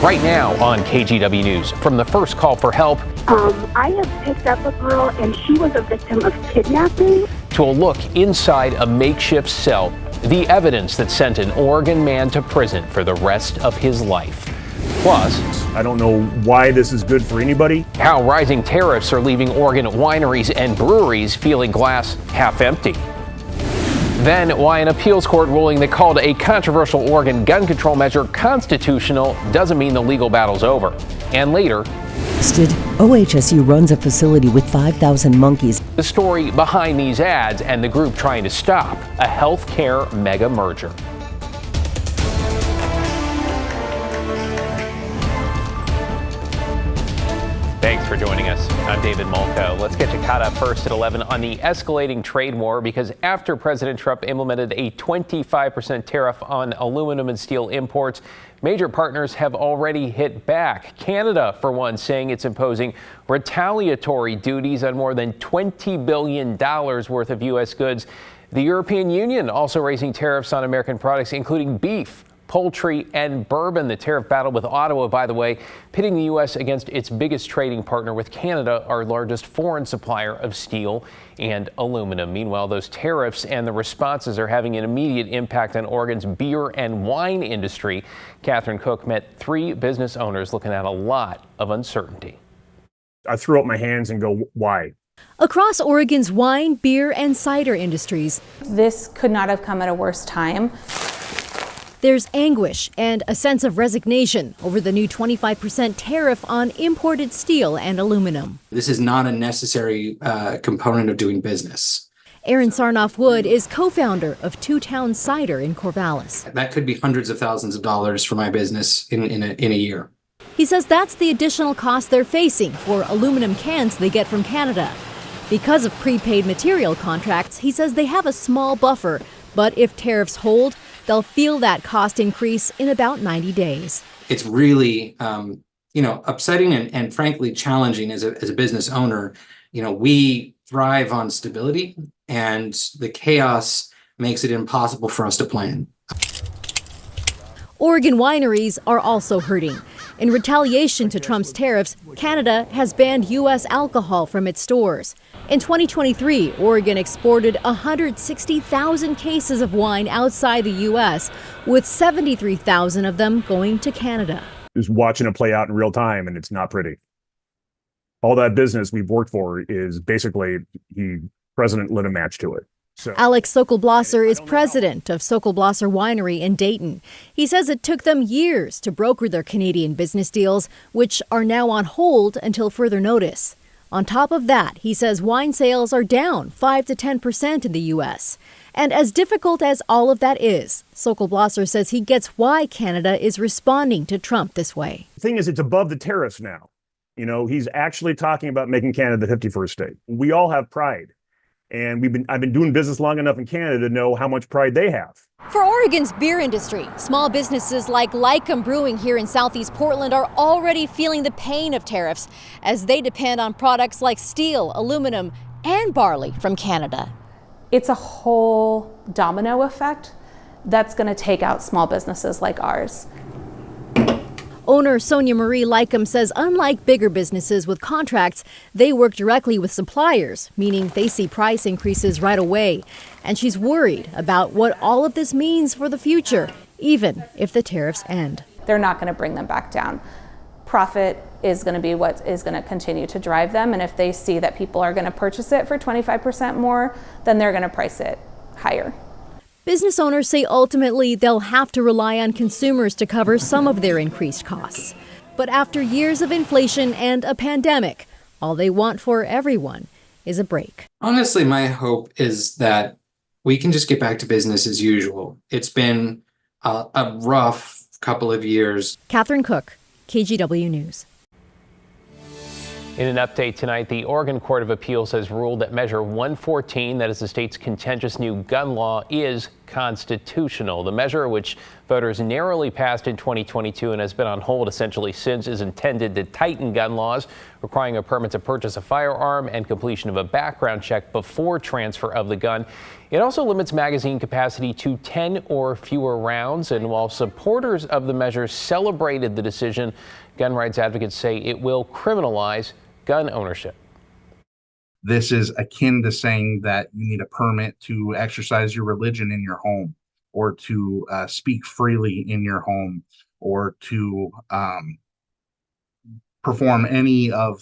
Right now on KGW News, from the first call for help I have picked up a girl and she was a victim of kidnapping. to a look inside a makeshift cell, the evidence that sent an Oregon man to prison for the rest of his life. Plus, I don't know why this is good for anybody. how rising tariffs are leaving Oregon wineries and breweries feeling glass half empty. Then, why an appeals court ruling that called a controversial Oregon gun control measure constitutional doesn't mean the legal battle's over. And later, OHSU runs a facility with 5,000 monkeys. the story behind these ads and the group trying to stop a healthcare mega merger. Thanks for joining us. I'm David Malko. Let's get you caught up first at 11 on the escalating trade war, because after President Trump implemented a 25% tariff on aluminum and steel imports, major partners have already hit back. Canada, for one, saying it's imposing retaliatory duties on more than $20 billion worth of U.S. goods. The European Union also raising tariffs on American products, including beef, poultry, and bourbon. The tariff battle with Ottawa, by the way, pitting the U.S. against its biggest trading partner with Canada, our largest foreign supplier of steel and aluminum. Meanwhile, those tariffs and the responses are having an immediate impact on Oregon's beer and wine industry. Catherine Cook met 3 business owners looking at a lot of uncertainty. I throw up my hands and go, why? Across Oregon's wine, beer, and cider industries, This could not have come at a worse time. there's anguish and a sense of resignation over the new 25% tariff on imported steel and aluminum. This is not a necessary component of doing business. Aaron Sarnoff-Wood is co-founder of Two Towns Cider in Corvallis. That could be hundreds of thousands of dollars for my business in a year. He says that's the additional cost they're facing for aluminum cans they get from Canada. Because of prepaid material contracts, he says they have a small buffer, but if tariffs hold, they'll feel that cost increase in about 90 days. It's really, upsetting and frankly challenging as a business owner. We thrive on stability, and the chaos makes it impossible for us to plan. Oregon wineries are also hurting. In retaliation to Trump's tariffs, Canada has banned U.S. alcohol from its stores. In 2023, Oregon exported 160,000 cases of wine outside the U.S., with 73,000 of them going to Canada. Just watching it play out in real time, and it's not pretty. All that business we've worked for is basically President lit a match to it. So, Alex Sokolblosser is president of Sokolblosser Winery in Dayton. He says it took them years to broker their Canadian business deals, which are now on hold until further notice. On top of that, he says wine sales are down 5 to 10% in the U.S. And as difficult as all of that is, Sokolblosser says he gets why Canada is responding to Trump this way. the thing is, it's above the tariffs now. He's actually talking about making Canada the 51st state. We all have pride. And I've been doing business long enough in Canada to know how much pride they have. For Oregon's beer industry, small businesses like Lycum Brewing here in Southeast Portland are already feeling the pain of tariffs as they depend on products like steel, aluminum, and barley from Canada. It's a whole domino effect that's going to take out small businesses like ours. Owner Sonia Marie Lycum says unlike bigger businesses with contracts, they work directly with suppliers, meaning they see price increases right away. And she's worried about what all of this means for the future, even if the tariffs end. They're not going to bring them back down. Profit is going to be what is going to continue to drive them. And if they see that people are going to purchase it for 25% more, then they're going to price it higher. Business owners say ultimately they'll have to rely on consumers to cover some of their increased costs. But after years of inflation and a pandemic, all they want for everyone is a break. Honestly, my hope is that we can just get back to business as usual. It's been a rough couple of years. Catherine Cook, KGW News. In an update tonight, the Oregon Court of Appeals has ruled that Measure 114, that is the state's contentious new gun law, is unconstitutional. The measure, which voters narrowly passed in 2022 and has been on hold essentially since, is intended to tighten gun laws, requiring a permit to purchase a firearm and completion of a background check before transfer of the gun. It also limits magazine capacity to 10 or fewer rounds. And while supporters of the measure celebrated the decision, gun rights advocates say it will criminalize gun ownership. This is akin to saying that you need a permit to exercise your religion in your home, or to speak freely in your home, or to perform any of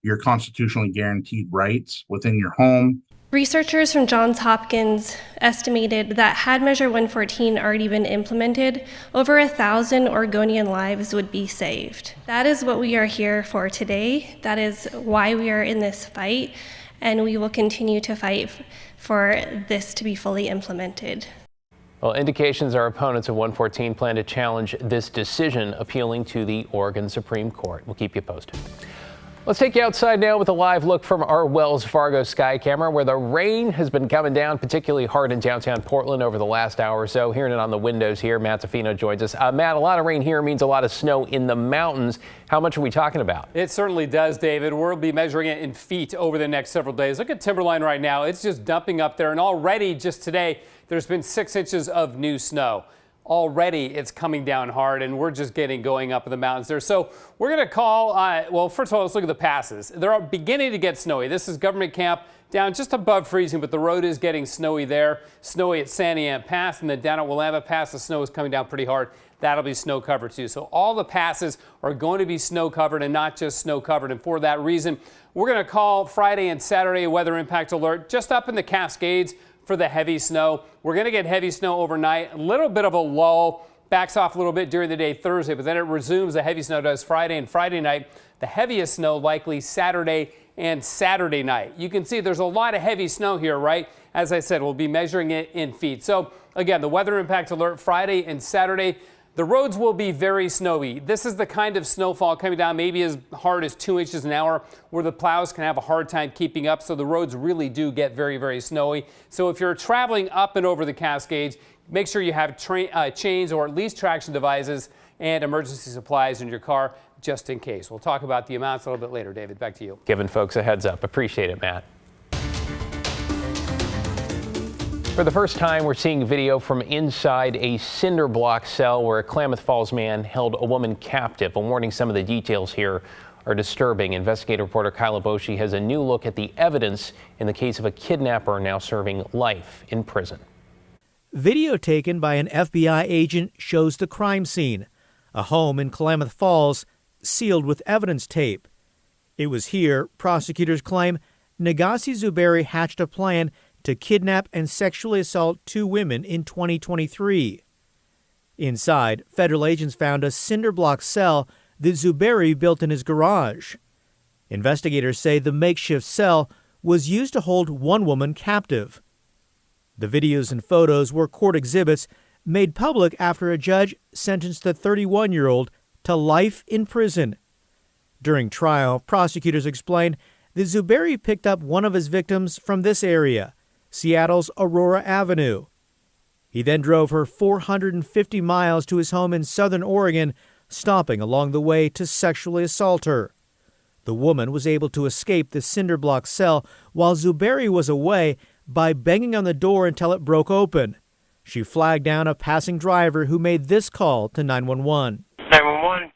your constitutionally guaranteed rights within your home. Researchers from Johns Hopkins estimated that had Measure 114 already been implemented, over 1,000 Oregonian lives would be saved. That is what we are here for today. That is why we are in this fight, and we will continue to fight for this to be fully implemented. Well, indications our opponents of 114 plan to challenge this decision, appealing to the Oregon Supreme Court. We'll keep you posted. Let's take you outside now with a live look from our Wells Fargo sky camera, where the rain has been coming down particularly hard in downtown Portland over the last hour or so. Hearing it on the windows here, Matt Zafino joins us. Matt, a lot of rain here means a lot of snow in the mountains. How much are we talking about? It certainly does, David. We'll be measuring it in feet over the next several days. Look at Timberline right now. It's just dumping up there, and already just today there's been 6 inches of new snow. Already it's coming down hard, and we're just getting going up in the mountains there. So we're going to call, well, first of all, let's look at the passes. They're beginning to get snowy. This is Government Camp down just above freezing, but the road is getting snowy there. Snowy at Santiam Pass, and then down at Willamette Pass, the snow is coming down pretty hard. That'll be snow covered too. So all the passes are going to be snow covered, and not just snow covered. And for that reason, we're going to call Friday and Saturday a weather impact alert just up in the Cascades for the heavy snow. We're going to get heavy snow overnight, a little bit of a lull, backs off a little bit during the day Thursday, but then it resumes. The heavy snow does Friday and Friday night. The heaviest snow likely Saturday and Saturday night. You can see there's a lot of heavy snow here, right? As I said, we'll be measuring it in feet. So again, the weather impact alert Friday and Saturday. The roads will be very snowy. This is the kind of snowfall coming down maybe as hard as 2 inches an hour, where the plows can have a hard time keeping up. So the roads really do get very, very snowy. So if you're traveling up and over the Cascades, make sure you have chains or at least traction devices and emergency supplies in your car just in case. We'll talk about the amounts a little bit later. David, back to you. Giving folks a heads up. Appreciate it, Matt. For the first time, we're seeing video from inside a cinder block cell where a Klamath Falls man held a woman captive. I'm warning, some of the details here are disturbing. Investigative reporter Kyla Boshi has a new look at the evidence in the case of a kidnapper now serving life in prison. Video taken by an FBI agent shows the crime scene, a home in Klamath Falls sealed with evidence tape. It was here, prosecutors claim, Nagasi Zuberi hatched a plan to kidnap and sexually assault 2 women in 2023. Inside, federal agents found a cinder block cell that Zuberi built in his garage. Investigators say the makeshift cell was used to hold one woman captive. The videos and photos were court exhibits made public after a judge sentenced the 31-year-old to life in prison. During trial, prosecutors explained that Zuberi picked up one of his victims from this area, Seattle's Aurora Avenue. He then drove her 450 miles to his home in Southern Oregon, stopping along the way to sexually assault her. The woman was able to escape the cinder block cell while Zuberi was away by banging on the door until it broke open. She flagged down a passing driver who made this call to 911. 911.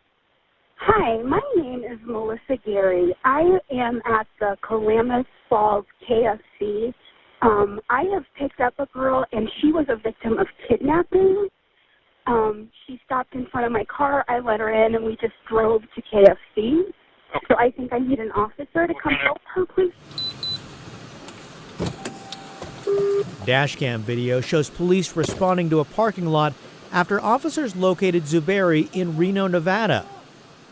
Hi, my name is Melissa Gary. I am at the Klamath Falls KFC. I have picked up a girl, and she was a victim of kidnapping. She stopped in front of my car. I let her in, and we just drove to KFC. Okay. So I think I need an officer to come help her, please. Dashcam video shows police responding to a parking lot after officers located Zuberi in Reno, Nevada.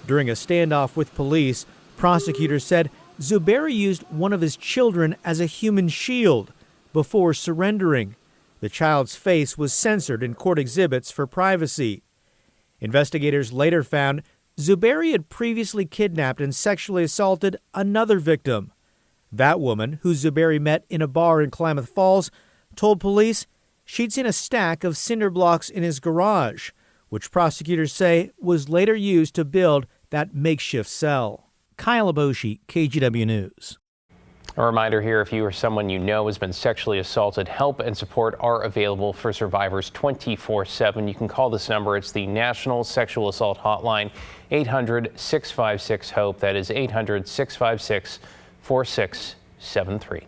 During a standoff with police, prosecutors said Zuberi used one of his children as a human shield before surrendering. The child's face was censored in court exhibits for privacy. Investigators later found Zuberi had previously kidnapped and sexually assaulted another victim. That woman, who Zuberi met in a bar in Klamath Falls, told police she'd seen a stack of cinder blocks in his garage, which prosecutors say was later used to build that makeshift cell. Kyle Aboshi, KGW News. A reminder here, if you or someone you know has been sexually assaulted, help and support are available for survivors 24/7. You can call this number. It's the National Sexual Assault Hotline, 800-656-HOPE. That is 800-656-4673.